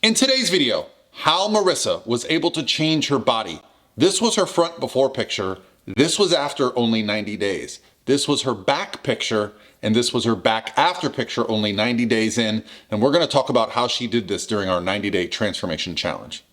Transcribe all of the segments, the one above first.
In today's video, how Marissa was able to change her body. This was her front before picture. This was after only 90 days. This was her back picture, and this was her back after picture only 90 days in. And we're gonna talk about how she did this during our 90-day transformation challenge.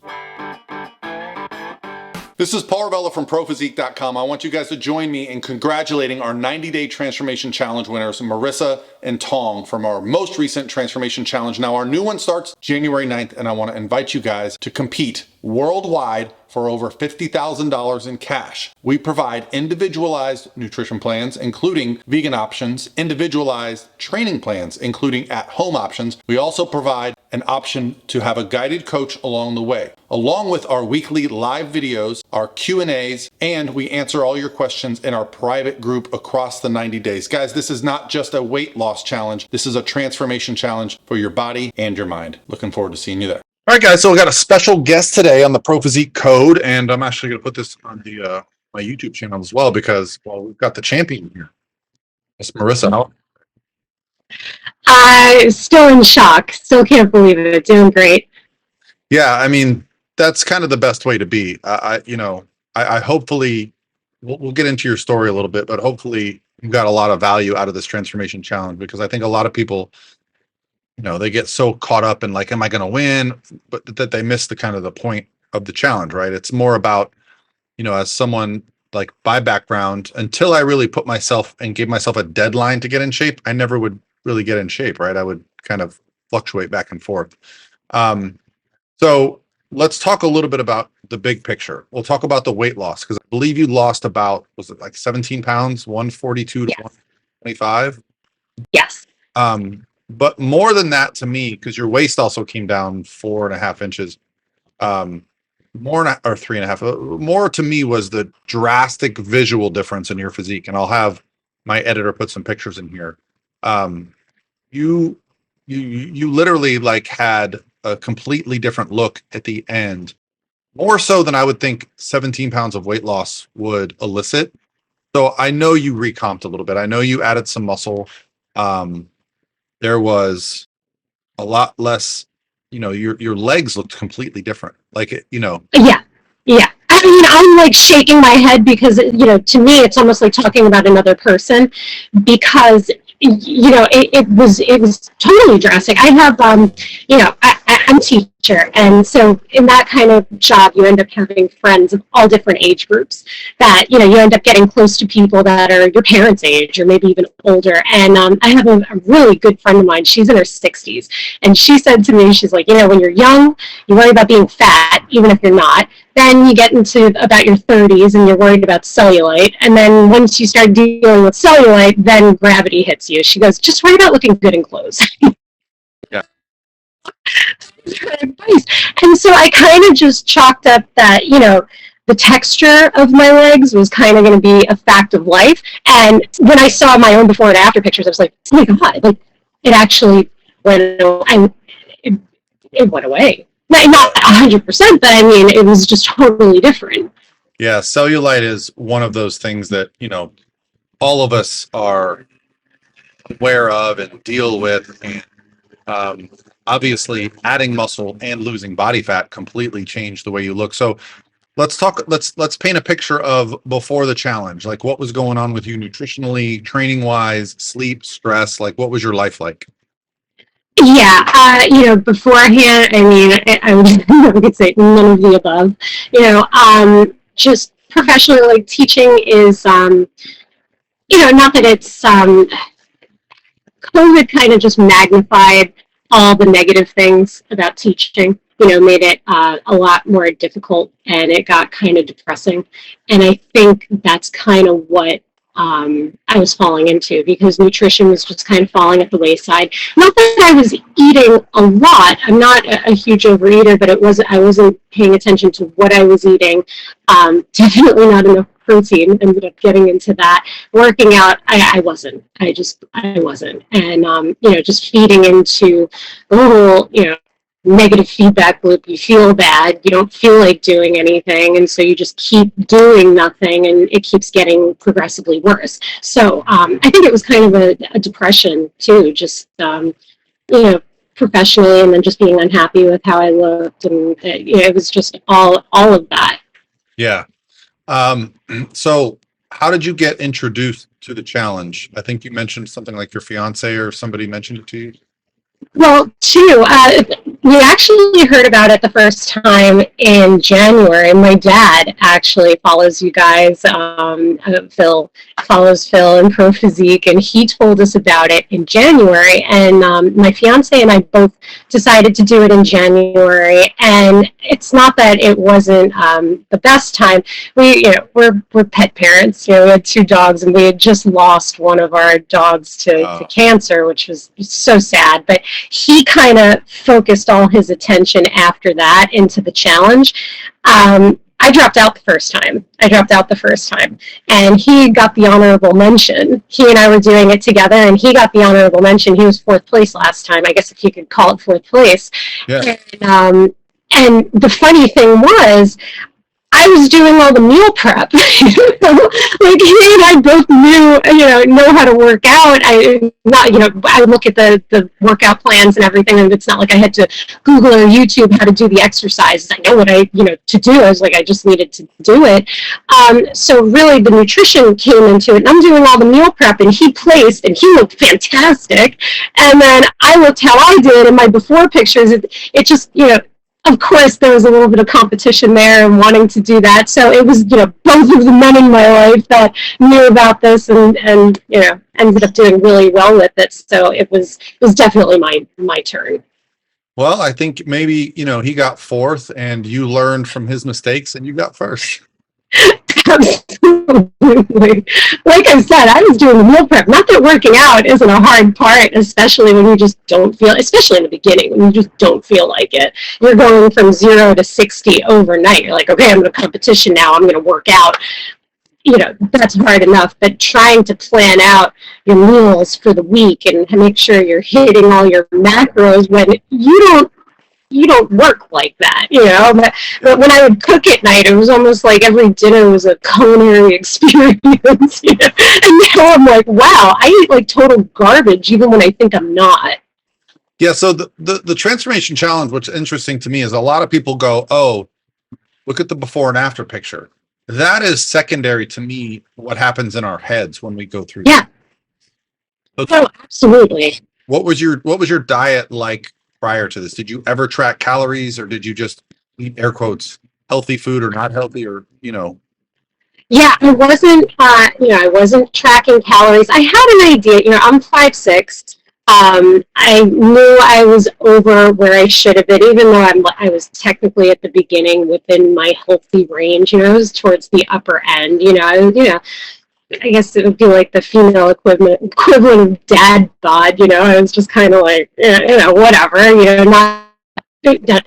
This is Paul Ravella from ProPhysique.com. I want you guys to join me in congratulating our 90-day transformation challenge winners, Marissa and Tong, from our most recent transformation challenge. Now, our new one starts January 9th, and I want to invite you guys to compete worldwide for over $50,000 in cash. We provide individualized nutrition plans, including vegan options, individualized training plans, including at-home options. We also provide an option to have a guided coach along the way, along with our weekly live videos, our Q&As, and we answer all your questions in our private group across the 90 days. Guys, this is not just a weight loss challenge. This is a transformation challenge for your body and your mind. Looking forward to seeing you there. All right, guys, so we got a special guest today on the Pro Physique code, and I'm actually going to put this on the my YouTube channel as well because, well, we've got the champion here. It's Marissa. How? Still in shock. Still can't believe it. Doing great. Yeah, I mean, that's kind of the best way to be. I hopefully we'll get into your story a little bit, but hopefully you got a lot of value out of this transformation challenge because I think a lot of people, they get so caught up in like, am I going to win? But that they miss the kind of the point of the challenge, right? It's more about, as someone like my background, until I really put myself and gave myself a deadline to get in shape, I never would really get in shape, right? I would kind of fluctuate back and forth. So let's talk a little bit about the big picture. We'll talk about the weight loss because I believe you lost about, was it like 17 pounds, 142 to 125? Yes. But more than that to me, because your waist also came down 4.5 inches, or 3.5. More to me was the drastic visual difference in your physique. And I'll have my editor put some pictures in here. You literally like had a completely different look at the end, more so than I would think 17 pounds of weight loss would elicit. So I know you recomped a little bit. I know you added some muscle. There was a lot less, your legs looked completely different. Like, Yeah. I mean, I'm like shaking my head because, to me, it's almost like talking about another person because, it was totally drastic. I have, I'm a teacher. And so in that kind of job, you end up having friends of all different age groups that, you end up getting close to people that are your parents' age or maybe even older. And I have a really good friend of mine. She's in her 60s. And she said to me, she's like, when you're young, you worry about being fat, even if you're not. Then you get into about your 30s and you're worried about cellulite. And then once you start dealing with cellulite, then gravity hits you. She goes, just worry about looking good in clothes. Yeah. And so I kind of just chalked up that, the texture of my legs was kind of going to be a fact of life. And when I saw my own before and after pictures, I was like, oh my God, like it actually went away. It went away. Not 100%, but I mean, it was just totally different. Yeah, cellulite is one of those things that, all of us are aware of and deal with. And obviously, adding muscle and losing body fat completely changed the way you look. So let's paint a picture of before the challenge. Like what was going on with you nutritionally, training wise, sleep, stress, like what was your life like? Yeah, beforehand, I mean, I could say none of the above. Just professionally, like teaching is, not that it's, COVID kind of just magnified all the negative things about teaching, made it a lot more difficult and it got kind of depressing. And I think that's kind of what I was falling into because nutrition was just kind of falling at the wayside. Not that I was eating a lot. I'm not a huge overeater, but I wasn't paying attention to what I was eating. Definitely not enough protein. Ended up getting into that. Working out, I wasn't. I wasn't. And just feeding into the whole, negative feedback loop. You feel bad, you don't feel like doing anything, and so you just keep doing nothing, and it keeps getting progressively worse. So I think it was kind of a depression too, just professionally, and then just being unhappy with how I looked, and it was just all of that. Yeah. So how did you get introduced to the challenge? I think you mentioned something like your fiance or somebody mentioned it to you. Well, two, we actually heard about it the first time in January. My dad actually follows you guys. Phil follows Phil in Pro Physique, and he told us about it in January. And my fiance and I both decided to do it in January. And it's not that it wasn't the best time. We're pet parents. We had 2 dogs, and we had just lost one of our dogs to cancer, which was so sad. But he kind of focused all his attention after that into the challenge. I dropped out the first time, and he got the honorable mention. He and I were doing it together, and he got the honorable mention. He was 4th place last time, I guess, if you could call it 4th place. Yeah. And the funny thing was, I was doing all the meal prep. Like, he and I both know how to work out. I look at the workout plans and everything, and it's not like I had to Google or YouTube how to do the exercises. I know what to do. I was like, I just needed to do it. So really the nutrition came into it, and I'm doing all the meal prep, and he placed, and he looked fantastic. And then I looked how I did in my before pictures. It just, of course, there was a little bit of competition there and wanting to do that. So it was, both of the men in my life that knew about this and ended up doing really well with it. So it was definitely my turn. Well, I think maybe, he got 4th and you learned from his mistakes and you got 1st. Absolutely. Like I said, I was doing the meal prep. Not that working out isn't a hard part, especially when you just don't feel, especially in the beginning, when you just don't feel like it. You're going from 0 to 60 overnight. You're like, okay, I'm in a competition now. I'm going to work out. That's hard enough. But trying to plan out your meals for the week and make sure you're hitting all your macros when you don't work like that, but when I would cook at night, it was almost like every dinner was a culinary experience, and now I'm like, wow, I eat like total garbage even when I think I'm not. Yeah, so the transformation challenge, what's interesting to me is a lot of people go, oh, look at the before and after picture. That is secondary to me, what happens in our heads when we go through that. Oh, absolutely. What was your diet like prior to this? Did you ever track calories, or did you just eat, air quotes, healthy food or not healthy, or Yeah, I wasn't tracking calories. I had an idea. I'm 5'6". I knew I was over where I should have been, even though I was technically at the beginning within my healthy range. I was towards the upper end. I guess it would be like the female equivalent of dad bod. I was just kind of like, whatever. Not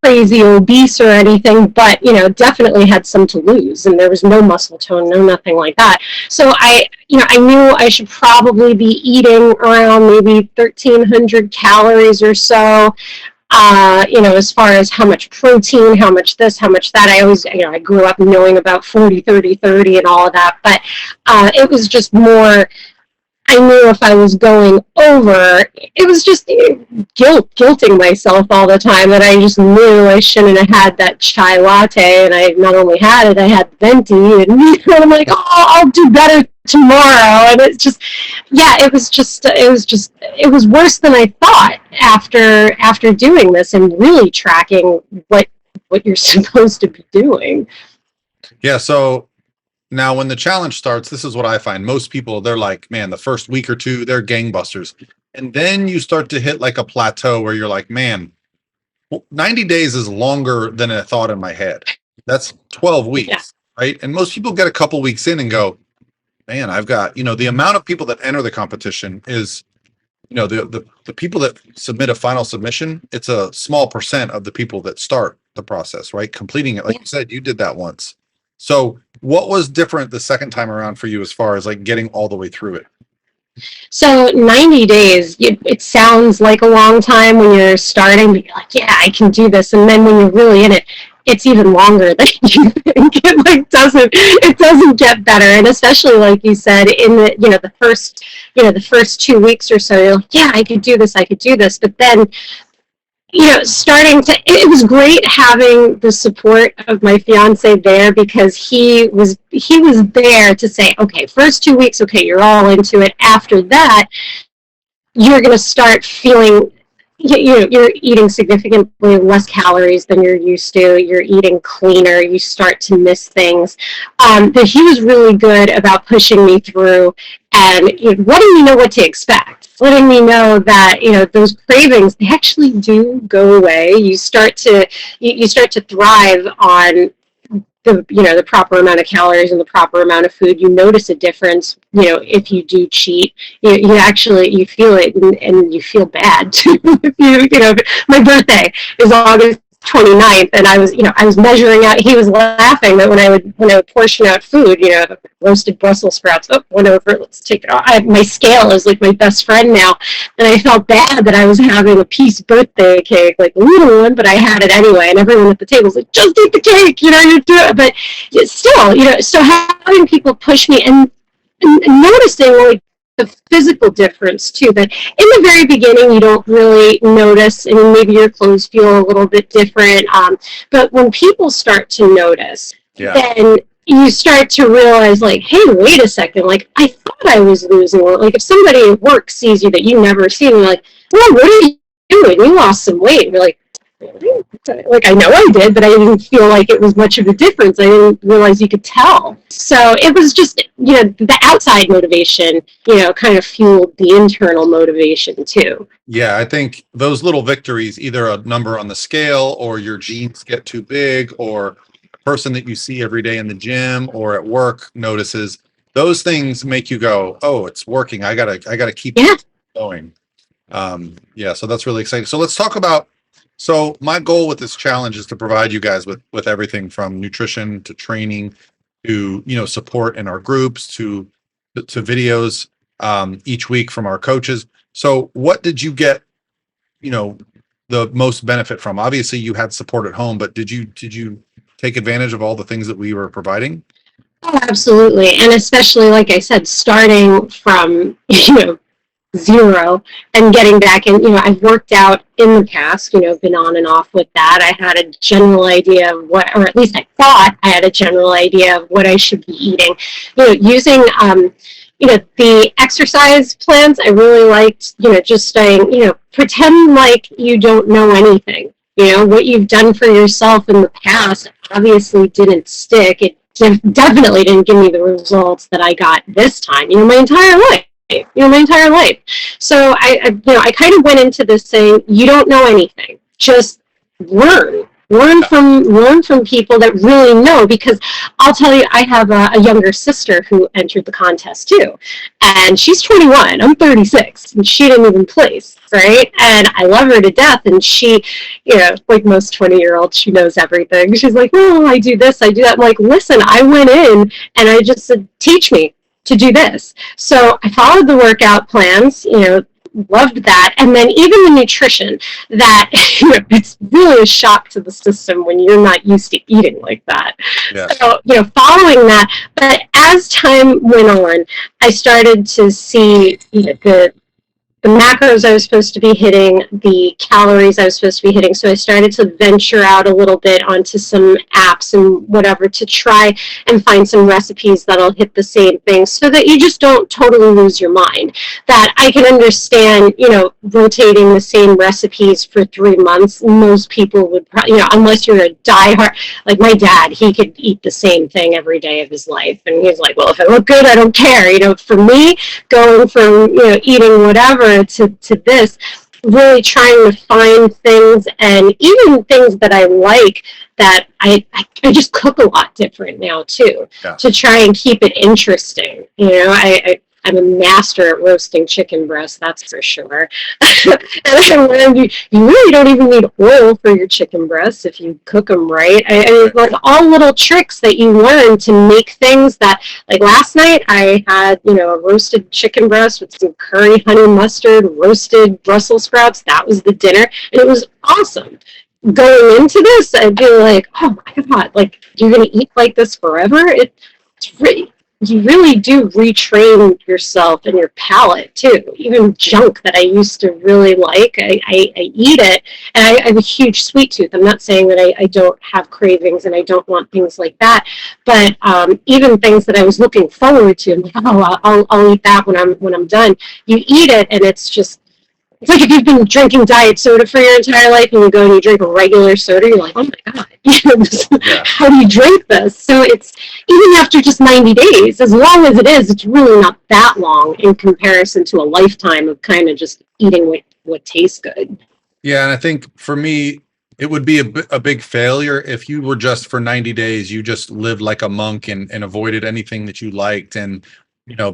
crazy obese or anything, but definitely had some to lose, and there was no muscle tone, no nothing like that. So I knew I should probably be eating around maybe 1,300 calories or so. As far as how much protein, how much this, how much that. I always, I grew up knowing about 40, 30, 30 and all of that, but it was just more, I knew if I was going over, it was just guilting myself all the time that I just knew I shouldn't have had that chai latte, and I not only had it, I had venti, and I'm like, oh, I'll do better tomorrow, and it's just, yeah, it was worse than I thought after doing this and really tracking what you're supposed to be doing. Yeah, so now, when the challenge starts, this is what I find. Most people, they're like, man, the first week or two, they're gangbusters. And then you start to hit like a plateau where you're like, man, 90 days is longer than I thought in my head. That's 12 weeks, right? And most people get a couple weeks in and go, man, I've got, the amount of people that enter the competition is, the people that submit a final submission, it's a small percent of the people that start the process, right? Completing it. Like you said, you did that once. So what was different the second time around for you as far as like getting all the way through it? So 90 days, it sounds like a long time when you're starting, but you're like, yeah, I can do this. And then when you're really in it, it's even longer than you think. It doesn't get better. And especially like you said, in the first 2 weeks or so, you're like, yeah, I could do this, I could do this. But then, it was great having the support of my fiance there, because he was there to say, okay, first 2 weeks, okay, you're all into it. After that, you're going to start feeling, you're eating significantly less calories than you're used to. You're eating cleaner. You start to miss things. But he was really good about pushing me through and letting me know what to expect. Letting me know that those cravings, they actually do go away. You start to thrive on the proper amount of calories and the proper amount of food. You notice a difference, if you do cheat. You feel it, and you feel bad too. My birthday is August 29th, and I was measuring out. He was laughing that when I would portion out food, roasted Brussels sprouts. Oh, went over. Let's take it off. My scale is like my best friend now, and I felt bad that I was having a piece birthday cake, like a little one, but I had it anyway. And everyone at the table was like, "Just eat the cake, you do it." But still, so having people push me and noticing like the physical difference too, that in the very beginning you don't really notice, and maybe your clothes feel a little bit different, but when people start to notice, then you start to realize, like, hey, wait a second, like, I thought I was losing weight. Like, if somebody at work sees you that you never see, and you're like, well, what are you doing? You lost some weight. And you're like, like, I know I did, but I didn't feel like it was much of a difference. I didn't realize you could tell. So it was just, the outside motivation, kind of fueled the internal motivation too. Yeah, I think those little victories, either a number on the scale, or your jeans get too big, or a person that you see every day in the gym or at work notices, those things make you go, oh, it's working. I gotta keep going. So that's really exciting. So let's talk about, so my goal with this challenge is to provide you guys with everything from nutrition to training to, support in our groups to videos each week from our coaches. So what did you get, the most benefit from? Obviously you had support at home, but did you take advantage of all the things that we were providing? Oh, absolutely. And especially, like I said, starting from, zero and getting back in, I've worked out in the past, been on and off with that. I had a general idea of what, or at least I thought I had a general idea of what I should be eating. Using, the exercise plans, I really liked, just saying, pretend like you don't know anything. What you've done for yourself in the past obviously didn't stick. It definitely didn't give me the results that I got this time, my entire life. So I kind of went into this saying, you don't know anything. Just learn from people that really know, because I'll tell you, I have a younger sister who entered the contest too, and she's 21. I'm 36, and she didn't even place, right? And I love her to death, and she, like most 20-year-olds, she knows everything. She's like, oh, I do this, I do that. I'm like, listen, I went in and I just said, teach me to do this. So I followed the workout plans, loved that. And then even the nutrition, that it's really a shock to the system when you're not used to eating like that. Yes. So, following that, but as time went on, I started to see, the macros I was supposed to be hitting, the calories I was supposed to be hitting. So I started to venture out a little bit onto some apps and whatever to try and find some recipes that'll hit the same thing, so that you just don't totally lose your mind. That I can understand, rotating the same recipes for 3 months. Most people would probably, unless you're a diehard, like my dad, he could eat the same thing every day of his life. And he's like, well, if I look good, I don't care. For me, going from, eating whatever to this, really trying to find things, and even things that I like, that I just cook a lot different now too, to try and keep it interesting. I'm a master at roasting chicken breast, that's for sure. And I learned you really don't even need oil for your chicken breasts if you cook them right. Like all little tricks that you learn to make things that, like last night I had, a roasted chicken breast with some curry, honey mustard, roasted Brussels sprouts. That was the dinner, and it was awesome. going into this, I'd be like, oh my God, like you're going to eat like this forever? It's really, you really do retrain yourself and your palate too. Even junk that I used to really like, I eat it. And I have a huge sweet tooth. I'm not saying that I don't have cravings and I don't want things like that. But even things that I was looking forward to, I'm like, oh, I'll eat that when I'm done. You eat it and it's like if you've been drinking diet soda for your entire life and you go and you drink a regular soda, you're like, oh my God, Yeah. how do you drink this? So it's, even after just 90 days, as long as it is, it's really not that long in comparison to a lifetime of kind of just eating what tastes good. Yeah, and I think for me, it would be a big failure if you were just for 90 days, you just lived like a monk and avoided anything that you liked and,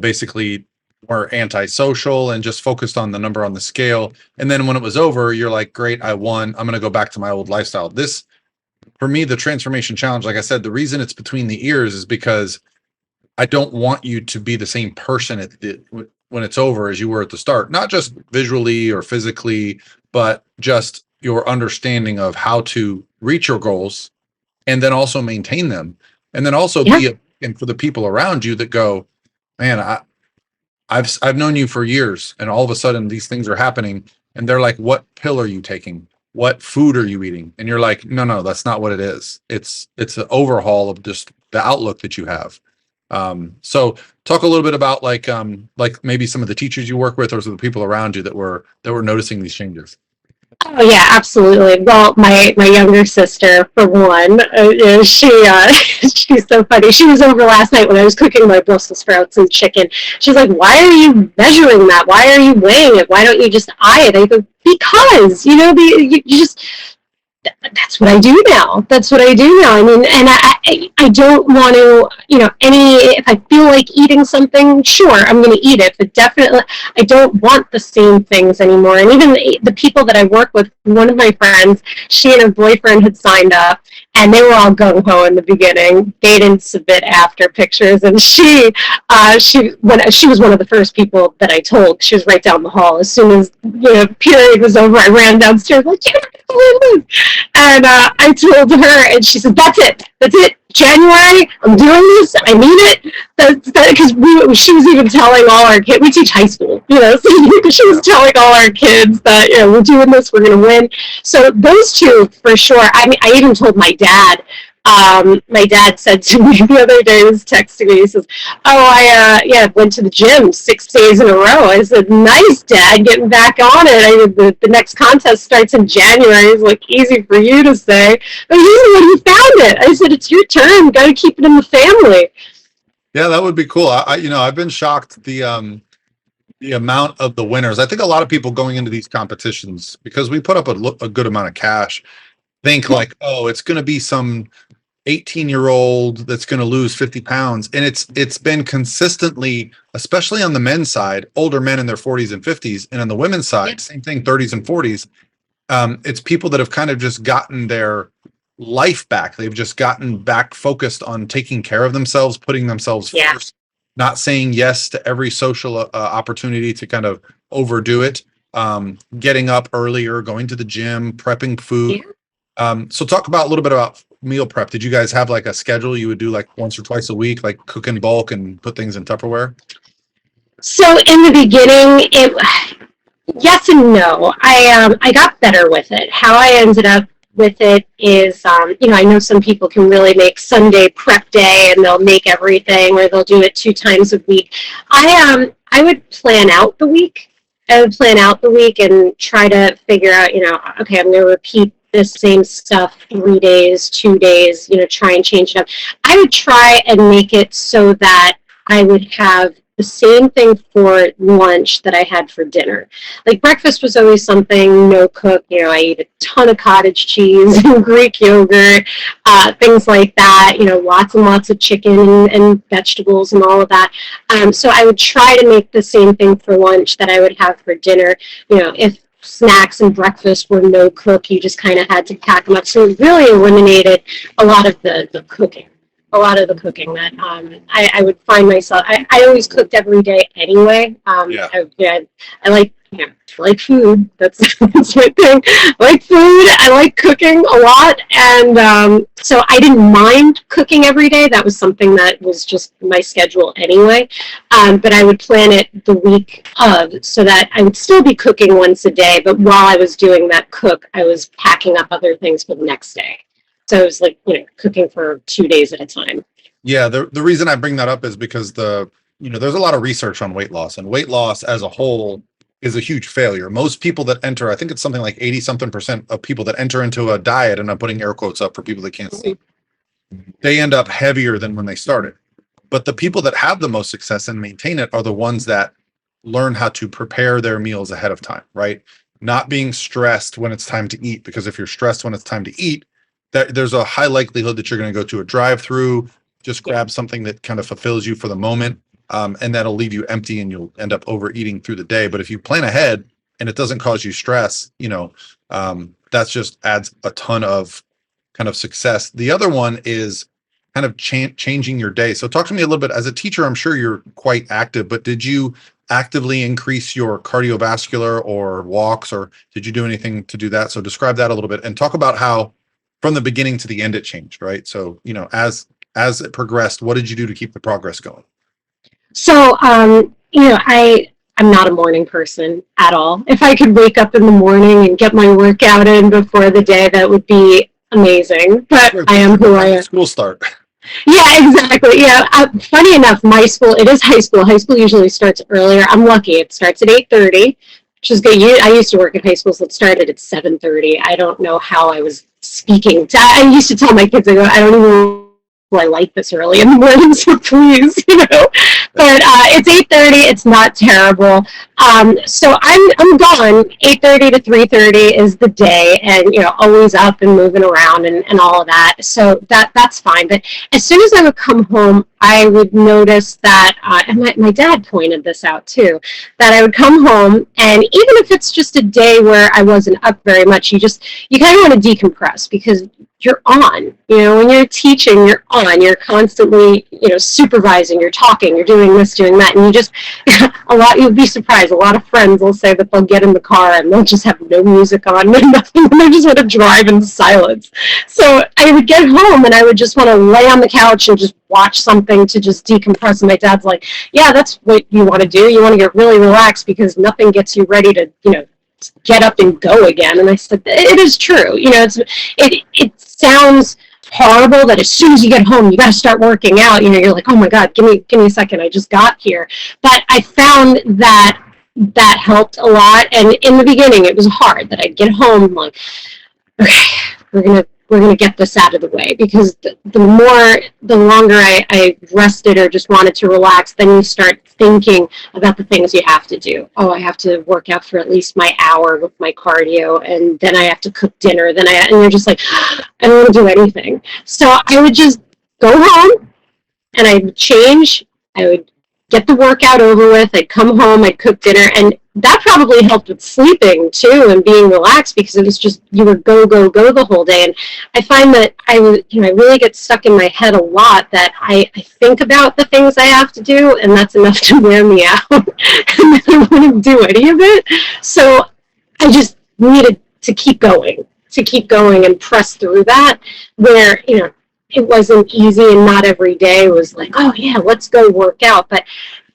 basically were antisocial and just focused on the number on the scale. And then when it was over, you're like, great, I won. I'm going to go back to my old lifestyle. This, for me, the transformation challenge, like I said, the reason it's between the ears is because I don't want you to be the same person when it's over as you were at the start, not just visually or physically, but just your understanding of how to reach your goals and then also maintain them. And then also and for the people around you that go, man, I've known you for years and all of a sudden these things are happening. And they're like, what pill are you taking? What food are you eating? And you're like, no, that's not what it is. It's an overhaul of just the outlook that you have. So talk a little bit about like maybe some of the teachers you work with or some of the people around you that were noticing these changes. Oh yeah, absolutely. Well, my younger sister, for one, she's so funny. She was over last night when I was cooking my Brussels sprouts and chicken. She's like, "Why are you measuring that? Why are you weighing it? Why don't you just eye it?" I go, "Because you just." That's what I do now. That's what I do now. I mean, and I don't want to, if I feel like eating something, sure, I'm going to eat it. But definitely, I don't want the same things anymore. And even the people that I work with, one of my friends, she and her boyfriend had signed up, and they were all gung ho in the beginning. They didn't submit after pictures, and when she was one of the first people that I told. She was right down the hall. As soon as period was over, I ran downstairs like, and I told her, and she said, "That's it. January, I'm doing this. I mean it." Because she was even telling all our kids. We teach high school, so she was telling all our kids that we're doing this. We're going to win. So those two for sure. I mean, I even told my dad. My dad said to me the other day, he was texting me, he says, "Oh, I went to the gym 6 days in a row." I said, "Nice, Dad, getting back on it. The next contest starts in January." He's like, "Easy for you to say." But he's the one who found it. I said, "It's your turn. Got to keep it in the family." Yeah, that would be cool. I've been shocked the amount of the winners. I think a lot of people going into these competitions, because we put up a good amount of cash, think like, oh, it's going to be some 18-year-old that's going to lose 50 pounds. And it's been consistently, especially on the men's side, older men in their 40s and 50s. And on the women's side, same thing, 30s and 40s. It's people that have kind of just gotten their life back. They've just gotten back focused on taking care of themselves, putting themselves first, not saying yes to every social opportunity to kind of overdo it, getting up earlier, going to the gym, prepping food. So talk about a little bit about meal prep. Did you guys have like a schedule you would do like once or twice a week, like cook in bulk and put things in Tupperware? So in the beginning, yes and no. I got better with it. How I ended up with it is, I know some people can really make Sunday prep day and they'll make everything, or they'll do it 2 times a week. I would plan out the week. I would plan out the week and try to figure out, okay, I'm going to repeat this same stuff 3 days, 2 days, try and change it up. I would try and make it so that I would have the same thing for lunch that I had for dinner. Like breakfast was always something no cook. I eat a ton of cottage cheese and Greek yogurt, things like that. Lots and lots of chicken and vegetables and all of that. So I would try to make the same thing for lunch that I would have for dinner. If snacks and breakfast were no cook, you just kind of had to pack them up. So it really eliminated a lot of the cooking. A lot of the cooking that I would find myself. I always cooked every day anyway. I Yeah, I like food. That's my thing. I like food. I like cooking a lot, and so I didn't mind cooking every day. That was something that was just my schedule anyway. But I would plan it the week of, so that I would still be cooking once a day. But while I was doing that cook, I was packing up other things for the next day. So it was like, cooking for 2 days at a time. Yeah, the reason I bring that up is because there's a lot of research on weight loss, and weight loss as a whole is a huge failure. Most people that enter, I think it's something like 80 something percent of people that enter into a diet, and I'm putting air quotes up for people that can't see, they end up heavier than when they started. But the people that have the most success and maintain it are the ones that learn how to prepare their meals ahead of time, right? Not being stressed when it's time to eat, because if you're stressed when it's time to eat, there's a high likelihood that you're going to go to a drive-through, just grab something that kind of fulfills you for the moment, and that'll leave you empty and you'll end up overeating through the day. But if you plan ahead and it doesn't cause you stress, that's just adds a ton of kind of success. The other one is kind of changing your day. So talk to me a little bit. As a teacher, I'm sure you're quite active, but did you actively increase your cardiovascular or walks, or did you do anything to do that? So describe that a little bit and talk about how from the beginning to the end it changed, right? So, as it progressed, what did you do to keep the progress going? So, I'm not a morning person at all. If I could wake up in the morning and get my workout in before the day, that would be amazing. But I am who I am. School start. Yeah, exactly. Yeah. Funny enough, my school, it is high school. High school usually starts earlier. I'm lucky. It starts at 8:30, which is good. I used to work in high school, so it started at 7:30. I don't know how I was speaking. I used to tell my kids, I don't even I like this early in the morning, so please, But it's 8:30. It's not terrible. So I'm gone. 8:30 to 3:30 is the day, and always up and moving around and all of that. So that's fine. But as soon as I would come home, I would notice that, and my dad pointed this out too, that I would come home, and even if it's just a day where I wasn't up very much, you kind of want to decompress, because you're on, when you're teaching, you're on, you're constantly, supervising, you're talking, you're doing this, doing that. And you'd be surprised. A lot of friends will say that they'll get in the car and they'll just have no music on, no nothing, and they just want to drive in silence. So I would get home and I would just want to lay on the couch and just watch something to just decompress. And my dad's like, yeah, that's what you want to do. You want to get really relaxed, because nothing gets you ready to, get up and go again. And I said, it is true. It sounds horrible that as soon as you get home, you got to start working out. You're like, oh my God, give me a second. I just got here. But I found that helped a lot. And in the beginning, it was hard that I'd get home, I'm like, okay, we're gonna get this out of the way, because the longer I rested or just wanted to relax, then you start thinking about the things you have to do. Oh, I have to work out for at least my hour with my cardio, and then I have to cook dinner. And you're just like, I don't want to do anything. So I would just go home and I would change. I would get the workout over with. I'd come home, I'd cook dinner, and that probably helped with sleeping too and being relaxed, because it was just, you were go the whole day. And I find that I really get stuck in my head a lot, that I think about the things I have to do, and that's enough to wear me out. And I don't want to do any of it. So I just needed to keep going and press through that, where, it wasn't easy, and not every day was like, oh yeah, let's go work out. But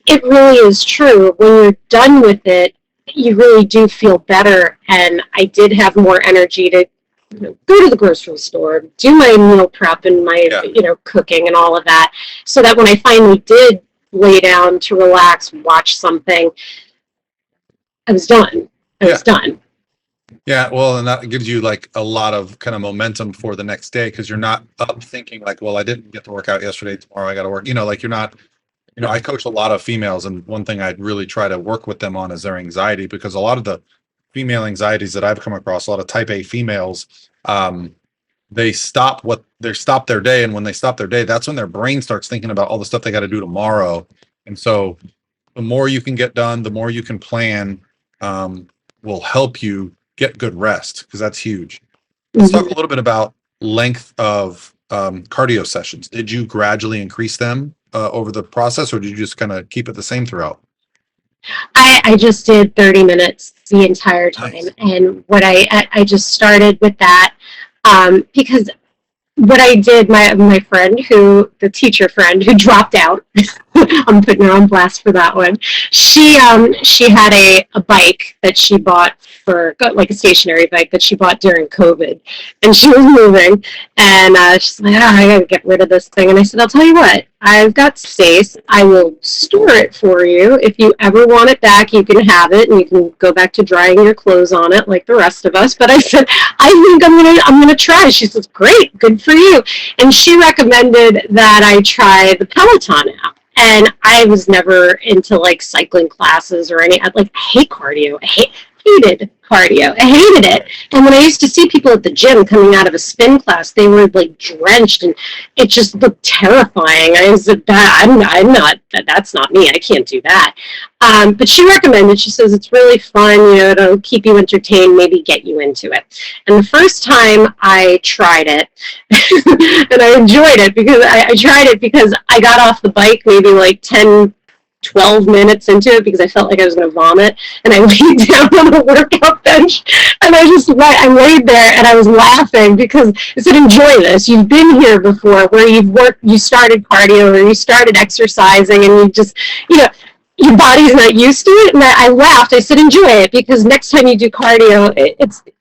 it really is true. When you're done with it, you really do feel better. And I did have more energy to go to the grocery store, do my meal prep and my, cooking and all of that. So that when I finally did lay down to relax, watch something, I was done. I was done. Yeah, well, and that gives you like a lot of kind of momentum for the next day, because you're not up thinking like, well, I didn't get to work out yesterday, tomorrow I got to work. Like you're not, I coach a lot of females, and one thing I'd really try to work with them on is their anxiety, because a lot of the female anxieties that I've come across, a lot of type A females, they stop their day, and when they stop their day, that's when their brain starts thinking about all the stuff they got to do tomorrow. And so the more you can get done, the more you can plan, will help you get good rest, because that's huge. Let's talk a little bit about length of cardio sessions. Did you gradually increase them over the process, or did you just kind of keep it the same throughout? I just did 30 minutes the entire time. Nice. And what I just started with that because what I did, my friend the teacher friend who dropped out, I'm putting her on blast for that one. She had a bike that she bought like a stationary bike that she bought during COVID, and she was moving, and she's like, oh, I gotta get rid of this thing. And I said, I'll tell you what, I've got space. I will store it for you. If you ever want it back, you can have it, and you can go back to drying your clothes on it like the rest of us. But I said, I think I'm gonna try. She says, great, good for you. And she recommended that I try the Peloton app. And I was never into like cycling classes or any, like, I hate cardio. Hated cardio. I hated it. And when I used to see people at the gym coming out of a spin class, they were like drenched, and it just looked terrifying. I was like, I'm not, that's not me. I can't do that. But she recommended, she says, it's really fun, it'll keep you entertained, maybe get you into it. And the first time I tried it, and I enjoyed it because I tried it because I got off the bike maybe like 10, 12 minutes into it because I felt like I was going to vomit, and I laid down on the workout bench, and I laid there and I was laughing because I said, enjoy this. You've been here before where you started cardio or you started exercising, and you just, your body's not used to it. And I laughed. I said, enjoy it, because next time you do cardio,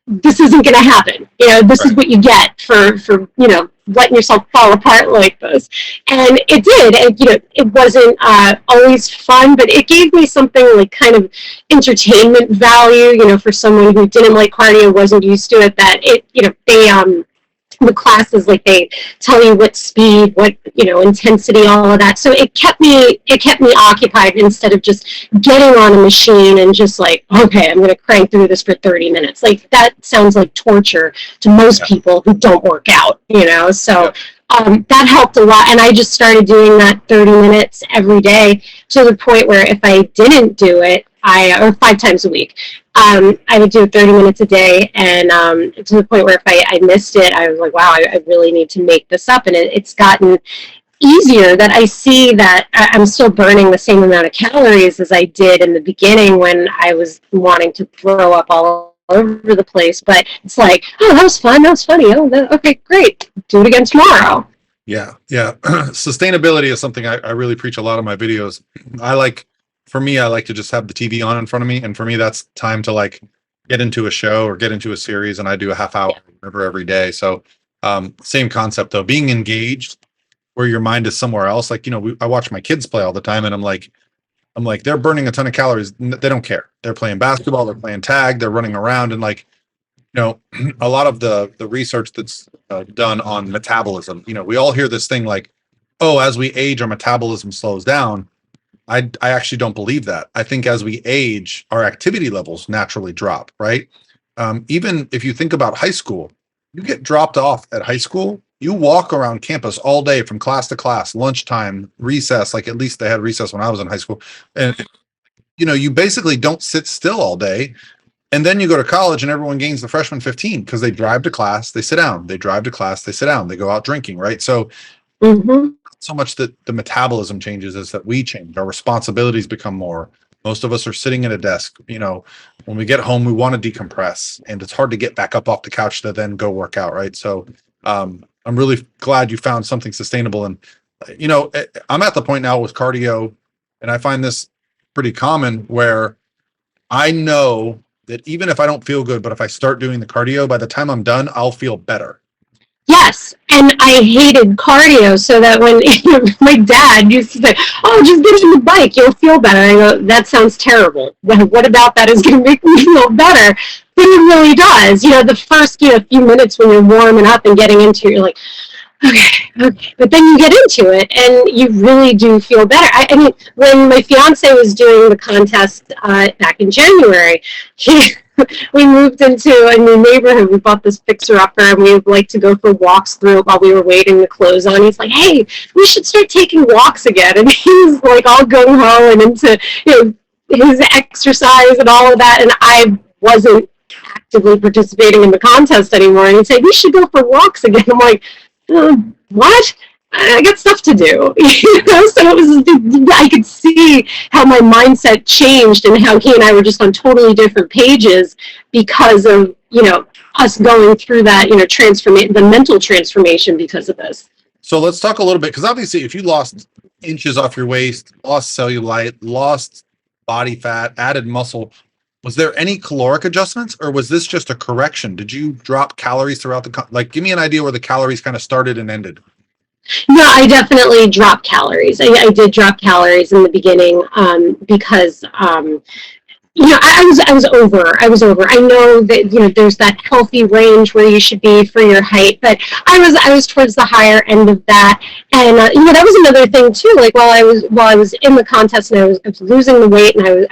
this isn't going to happen. This is what you get for letting yourself fall apart like this. And it did. It wasn't always fun, but it gave me something like kind of entertainment value, for someone who didn't like cardio, wasn't used to it, that the classes, like, they tell you what speed, what intensity, all of that. So it kept me occupied instead of just getting on a machine and just like, okay, I'm going to crank through this for 30 minutes. Like, that sounds like torture to most people who don't work out. So that helped a lot, and I just started doing that 30 minutes every day, to the point where if I didn't do it, or 5 times a week, I would do 30 minutes a day, and to the point where if I missed it, I was like, wow, I really need to make this up. And it's gotten easier that I see that I'm still burning the same amount of calories as I did in the beginning when I was wanting to throw up all over the place. But it's like, oh, that was fun, that was funny, okay, great, do it again tomorrow. Yeah. Sustainability is something I really preach a lot in my videos. For me, I like to just have the TV on in front of me. And for me, that's time to like get into a show or get into a series. And I do a half hour every day. So same concept though, being engaged where your mind is somewhere else. Like, I watch my kids play all the time, and I'm like, they're burning a ton of calories. They don't care. They're playing basketball, they're playing tag, they're running around. And like, a lot of the research that's done on metabolism, we all hear this thing like, oh, as we age, our metabolism slows down. I actually don't believe that. I think as we age, our activity levels naturally drop, right? Even if you think about high school, you get dropped off at high school, you walk around campus all day from class to class, lunchtime, recess, like at least they had recess when I was in high school. And, you basically don't sit still all day. And then you go to college and everyone gains the freshman 15 because they drive to class, they sit down, they drive to class, they sit down, they go out drinking, right? So so much that the metabolism changes is that we change. Our responsibilities become more. Most of us are sitting at a desk. When we get home, we want to decompress, and it's hard to get back up off the couch to then go work out, right? So I'm really glad you found something sustainable. And, I'm at the point now with cardio, and I find this pretty common, where I know that even if I don't feel good, but if I start doing the cardio, by the time I'm done, I'll feel better. Yes, and I hated cardio, so that when my dad used to say, oh, just get on the bike, you'll feel better. I go, that sounds terrible. What about that is going to make me feel better? But it really does. The first few minutes when you're warming up and getting into it, you're like, okay. But then you get into it, and you really do feel better. I mean, when my fiance was doing the contest back in January, we moved into a new neighborhood. We bought this fixer-upper, and we would like to go for walks through it while we were waiting to close on. He's like, hey, we should start taking walks again. And he was like all gung-ho and into his exercise and all of that, and I wasn't actively participating in the contest anymore. And he'd say, we should go for walks again. I'm like, what? I got stuff to do, So it was, I could see how my mindset changed and how he and I were just on totally different pages because of, us going through that, transformation, the mental transformation because of this. So let's talk a little bit, because obviously if you lost inches off your waist, lost cellulite, lost body fat, added muscle, was there any caloric adjustments, or was this just a correction? Did you drop calories throughout give me an idea where the calories kind of started and ended? No, I definitely dropped calories. I did drop calories in the beginning because I was over. I know that, there's that healthy range where you should be for your height, but I was towards the higher end of that. And, that was another thing too. Like while I was in the contest and I was losing the weight and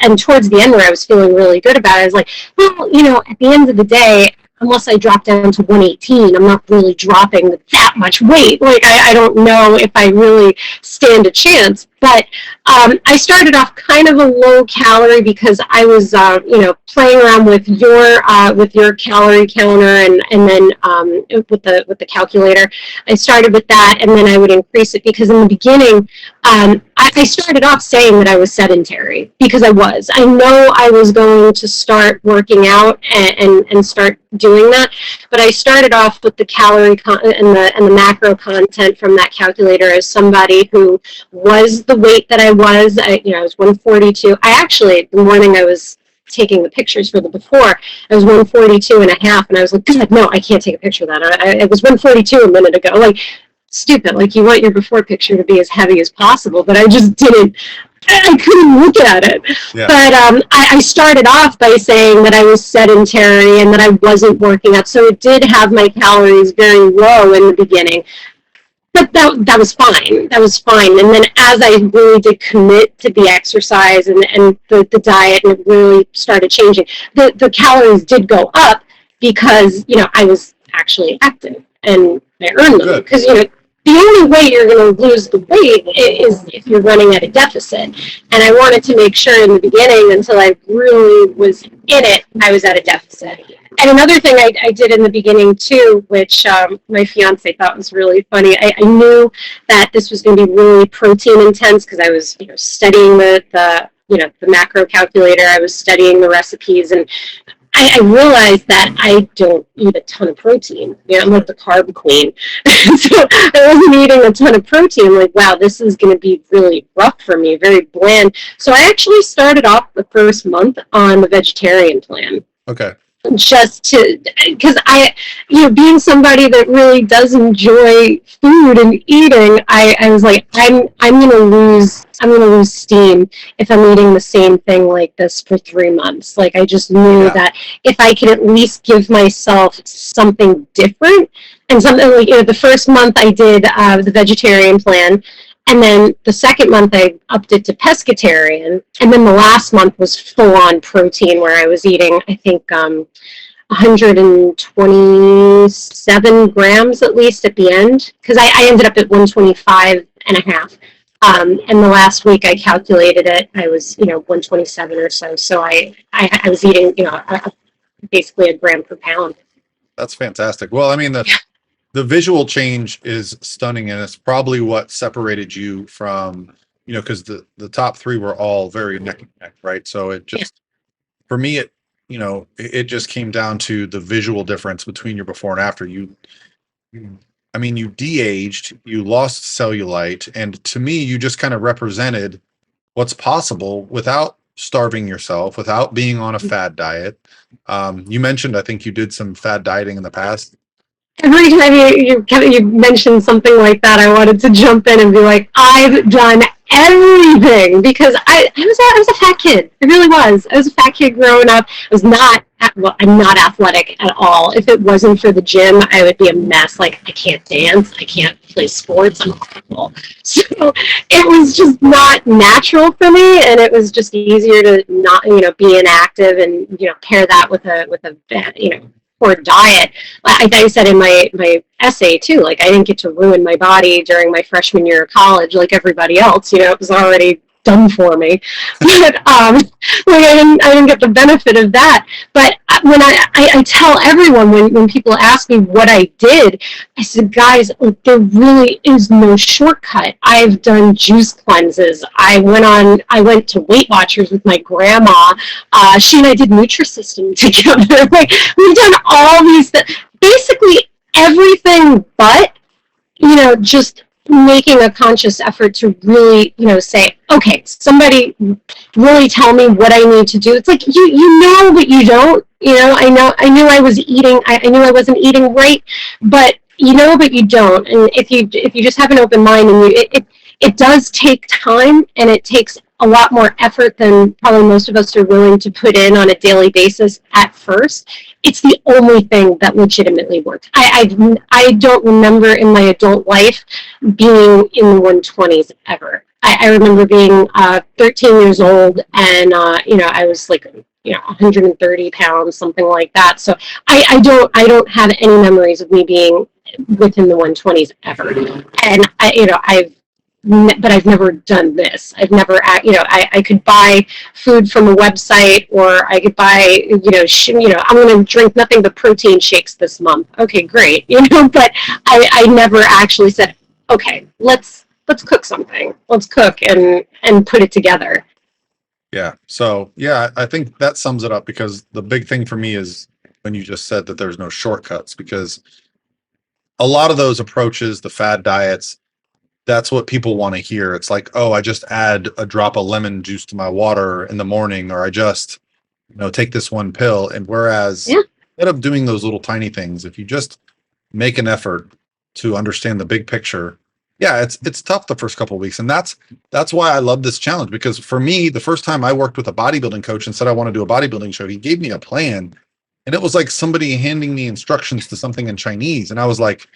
and towards the end where I was feeling really good about it, I was like, well, at the end of the day, unless I drop down to 118, I'm not really dropping that much weight. Like, I don't know if I really stand a chance. But I started off kind of a low calorie because I was, playing around with your calorie counter and then with the calculator. I started with that, and then I would increase it because in the beginning, I started off saying that I was sedentary because I was. I know I was going to start working out and start doing that, but I started off with the calorie and the macro content from that calculator as somebody who was the weight that I was. I was 142. The morning I was taking the pictures for the before, I was 142 and a half, and I was like, God, no, I can't take a picture of that. I was 142 a minute ago. Like, stupid. Like, you want your before picture to be as heavy as possible, but I just didn't. I couldn't look at it. Yeah. But I started off by saying that I was sedentary and that I wasn't working out. So it did have my calories very low in the beginning. But that was fine. That was fine. And then as I really did commit to the exercise and the diet, and it really started changing, the calories did go up because, I was actually active and I earned them. Because, the only way you're going to lose the weight is if you're running at a deficit. And I wanted to make sure in the beginning, until I really was in it, I was at a deficit. And another thing I did in the beginning too, which my fiance thought was really funny, I knew that this was going to be really protein intense because I was studying the macro calculator, I was studying the recipes, and I realized that I don't eat a ton of protein. I'm like the carb queen. So I wasn't eating a ton of protein. I'm like, wow, this is going to be really rough for me, very bland. So I actually started off the first month on the vegetarian plan. Okay. Just because being somebody that really does enjoy food and eating, I was like, I'm gonna lose steam if I'm eating the same thing like this for 3 months. Like, I just knew that if I could at least give myself something different and something like, the first month I did the vegetarian plan. And then the second month I upped it to pescatarian. And then the last month was full on protein where I was eating, I think, 127 grams at least at the end. Because I ended up at 125 and a half. And the last week I calculated it, I was, 127 or so. So I was eating, basically a gram per pound. That's fantastic. Well, I mean, the visual change is stunning, and it's probably what separated you from, because the top three were all very neck and neck, right? So it just, for me, it just came down to the visual difference between your before and after. You de-aged, you lost cellulite, and to me, you just kind of represented what's possible without starving yourself, without being on a fad diet. You mentioned, I think you did some fad dieting in the past. Every time you mentioned something like that, I wanted to jump in and be like, I've done everything, because I was a fat kid. I really was. I was a fat kid growing up. I'm not athletic at all. If it wasn't for the gym, I would be a mess. Like, I can't dance. I can't play sports. I'm awful. So it was just not natural for me, and it was just easier to not, be inactive and, pair that with a poor diet. Like I said in my essay too, like, I didn't get to ruin my body during my freshman year of college like everybody else. It was already done for me. But like I didn't get the benefit of that. But when I tell everyone, when people ask me what I did, I said, guys, there really is no shortcut. I've done juice cleanses. I went to Weight Watchers with my grandma. She and I did Nutrisystem together. Like, we've done all these basically everything, but just making a conscious effort to really, say, okay, somebody really tell me what I need to do. It's like you know, but you don't. I knew I was eating. I knew I wasn't eating right, but but you don't. And if you just have an open mind, and it does take time, and it takes a lot more effort than probably most of us are willing to put in on a daily basis at first. It's the only thing that legitimately works. I don't remember in my adult life being in the 120s ever. I remember being 13 years old, and I was like 130 pounds, something like that. So I don't have any memories of me being within the 120s ever. And but I've never done this. I've never, I could buy food from a website, or I could buy, I'm going to drink nothing but protein shakes this month. Okay, great. But I never actually said, okay, let's cook something. Let's cook and put it together. Yeah. So, yeah, I think that sums it up, because the big thing for me is when you just said that there's no shortcuts, because a lot of those approaches, the fad diets, that's what people want to hear. It's like, oh, I just add a drop of lemon juice to my water in the morning, or I just, take this one pill. And whereas instead of doing those little tiny things, if you just make an effort to understand the big picture, it's tough the first couple of weeks. And that's why I love this challenge, because for me, the first time I worked with a bodybuilding coach and said, I want to do a bodybuilding show, he gave me a plan, and it was like somebody handing me instructions to something in Chinese. And I was like,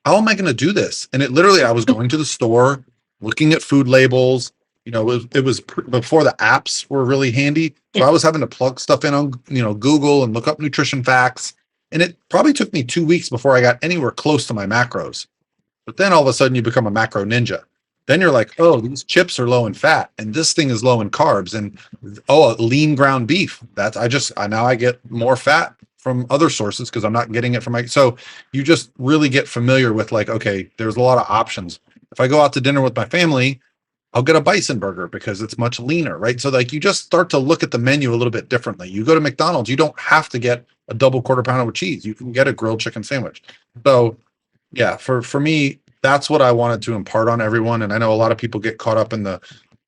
how am I going to do this? And it literally, I was going to the store, looking at food labels. It was before the apps were really handy. So I was having to plug stuff in on, Google, and look up nutrition facts. And it probably took me 2 weeks before I got anywhere close to my macros. But then all of a sudden you become a macro ninja. Then you're like, oh, these chips are low in fat, and this thing is low in carbs, and lean ground beef. Now I get more fat from other sources because I'm not getting it from so you just really get familiar with, like, okay, there's a lot of options. If I go out to dinner with my family, I'll get a bison burger because it's much leaner, right? So like, you just start to look at the menu a little bit differently. You go to McDonald's, you don't have to get a double quarter pounder with cheese. You can get a grilled chicken sandwich. So yeah, for me, that's what I wanted to impart on everyone. And I know a lot of people get caught up in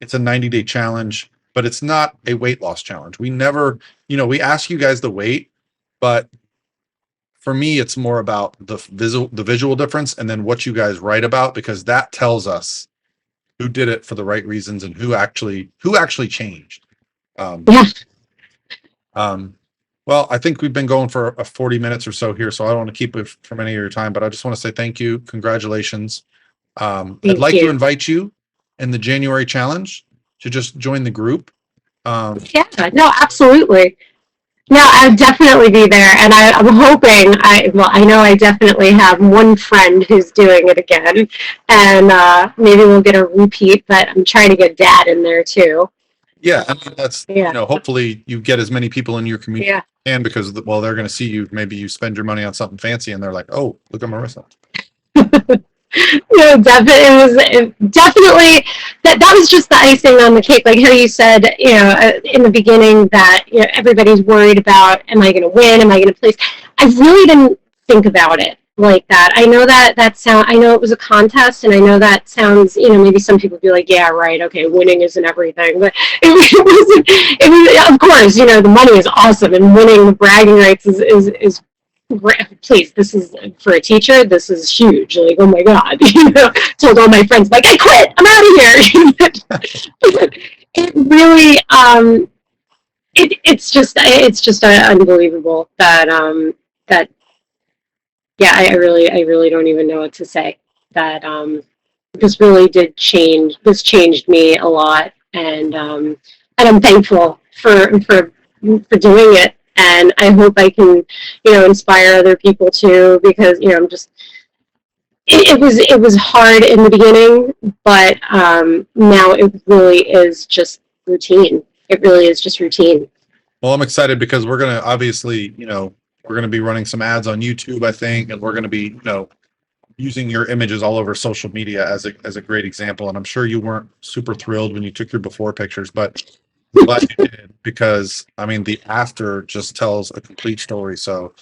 it's a 90-day challenge, but it's not a weight loss challenge. We never, we ask you guys to wait, but for me, it's more about the visual difference, and then what you guys write about, because that tells us who did it for the right reasons and who actually changed. Well, I think we've been going for 40 minutes or so here, so I don't want to keep it from any of your time, but I just want to say thank you. Congratulations. I'd like to invite you in the January challenge to just join the group. No, absolutely. No, I'll definitely be there, and I'm hoping. I know I definitely have one friend who's doing it again, and maybe we'll get a repeat. But I'm trying to get Dad in there too. Yeah, I mean, that's hopefully you get as many people in your community as you can, because they're going to see you. Maybe you spend your money on something fancy, and they're like, "Oh, look at Marissa." No, definitely. That was just the icing on the cake. Like how you said, in the beginning, that everybody's worried about, am I going to win? Am I going to place? I really didn't think about it like that. I know I know it was a contest, and I know that sounds, maybe some people be like, yeah, right, okay, winning isn't everything, but it wasn't. It was, of course, the money is awesome, and winning the bragging rights is please, this is for a teacher, this is huge. Like, oh my God, told all my friends, like, I quit, I'm out of here. It really, it's just unbelievable that I really don't even know what to say. That this really did change. This changed me a lot, and I'm thankful for doing it. And I hope I can, inspire other people too, because, it was hard in the beginning, but now it really is just routine. It really is just routine. Well, I'm excited because we're going to obviously, we're going to be running some ads on YouTube, I think, and we're going to be, using your images all over social media as a great example. And I'm sure you weren't super thrilled when you took your before pictures, but I'm glad you did, because I mean, the after just tells a complete story. So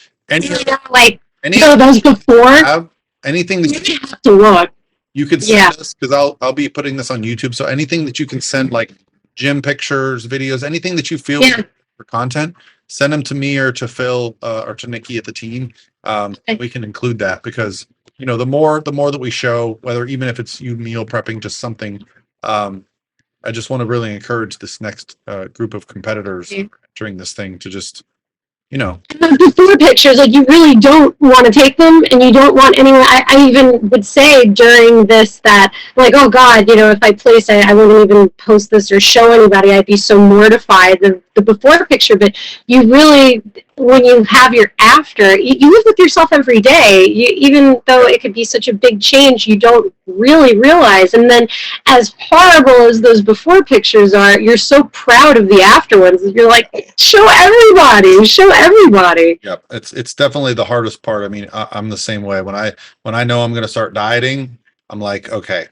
Like, any those before, have anything that you have to look. you could send us, because I'll be putting this on YouTube. So anything that you can send, like gym pictures, videos, anything that you feel for content, send them to me or to Phil or to Nikki at the team. We can include that, because the more that we show, whether even if it's you meal prepping, just something. I just want to really encourage this next group of competitors during this thing to just, Those before pictures, like, you really don't want to take them, and you don't want anyone. I even would say during this that, like, oh God, if I place it, I wouldn't even post this or show anybody. I'd be so mortified. The before picture, but you really, when you have your after, you live with yourself every day. Even though it could be such a big change, you don't really realize. And then, as horrible as those before pictures are, you're so proud of the after ones. You're like, show everybody, show everybody. Yep, it's definitely the hardest part. I mean, I'm the same way. When I know I'm going to start dieting, I'm like, okay,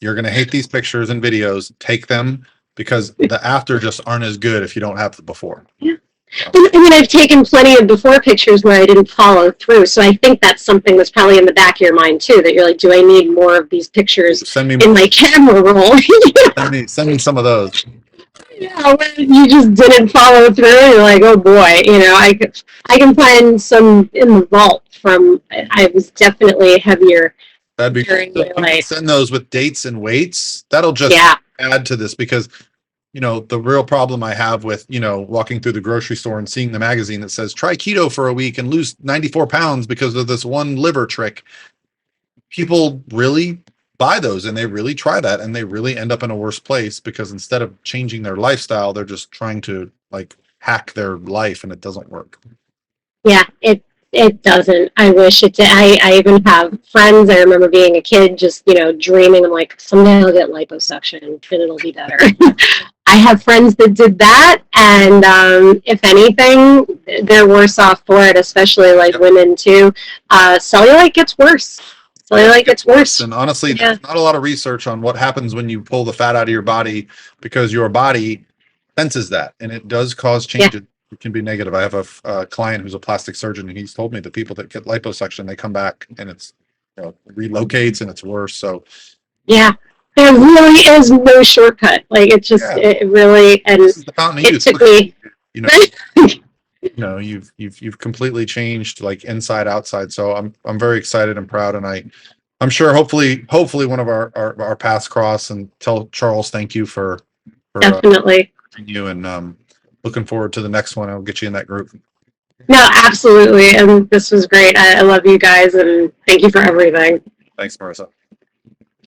you're going to hate these pictures and videos. Take them, because the after just aren't as good if you don't have the before. Yeah. I mean, I've taken plenty of before pictures where I didn't follow through. So I think that's something that's probably in the back of your mind too, that you're like, do I need more of these pictures in my camera roll? Send me some of those. Yeah, when you just didn't follow through, you're like, oh boy, I can find some in the vault from, I was definitely heavier. That'd be during cool. my life. Send those with dates and weights. That'll just add to this, because the real problem I have with, walking through the grocery store and seeing the magazine that says try keto for a week and lose 94 pounds because of this one liver trick. People really buy those, and they really try that, and they really end up in a worse place, because instead of changing their lifestyle, they're just trying to hack their life, and it doesn't work. Yeah, it doesn't. I wish it did. I even have friends. I remember being a kid, just dreaming. I'm like, someday I'll get liposuction and it'll be better. I have friends that did that, and if anything, they're worse off for it. Especially women too. Cellulite gets worse. Cellulite gets worse. And honestly, there's not a lot of research on what happens when you pull the fat out of your body, because your body senses that, and it does cause changes. It can be negative. I have a client who's a plastic surgeon, and he's told me the people that get liposuction, they come back and it's relocates and it's worse. So yeah, there really is no shortcut. Like, it just it really, and it took me. You've completely changed, inside outside. So I'm very excited and proud, and I'm sure hopefully one of our paths cross, and tell Charles thank you for definitely you, and looking forward to the next one. I'll get you in that group. No, absolutely. And this was great. I love you guys, and thank you for everything. Thanks, Marissa.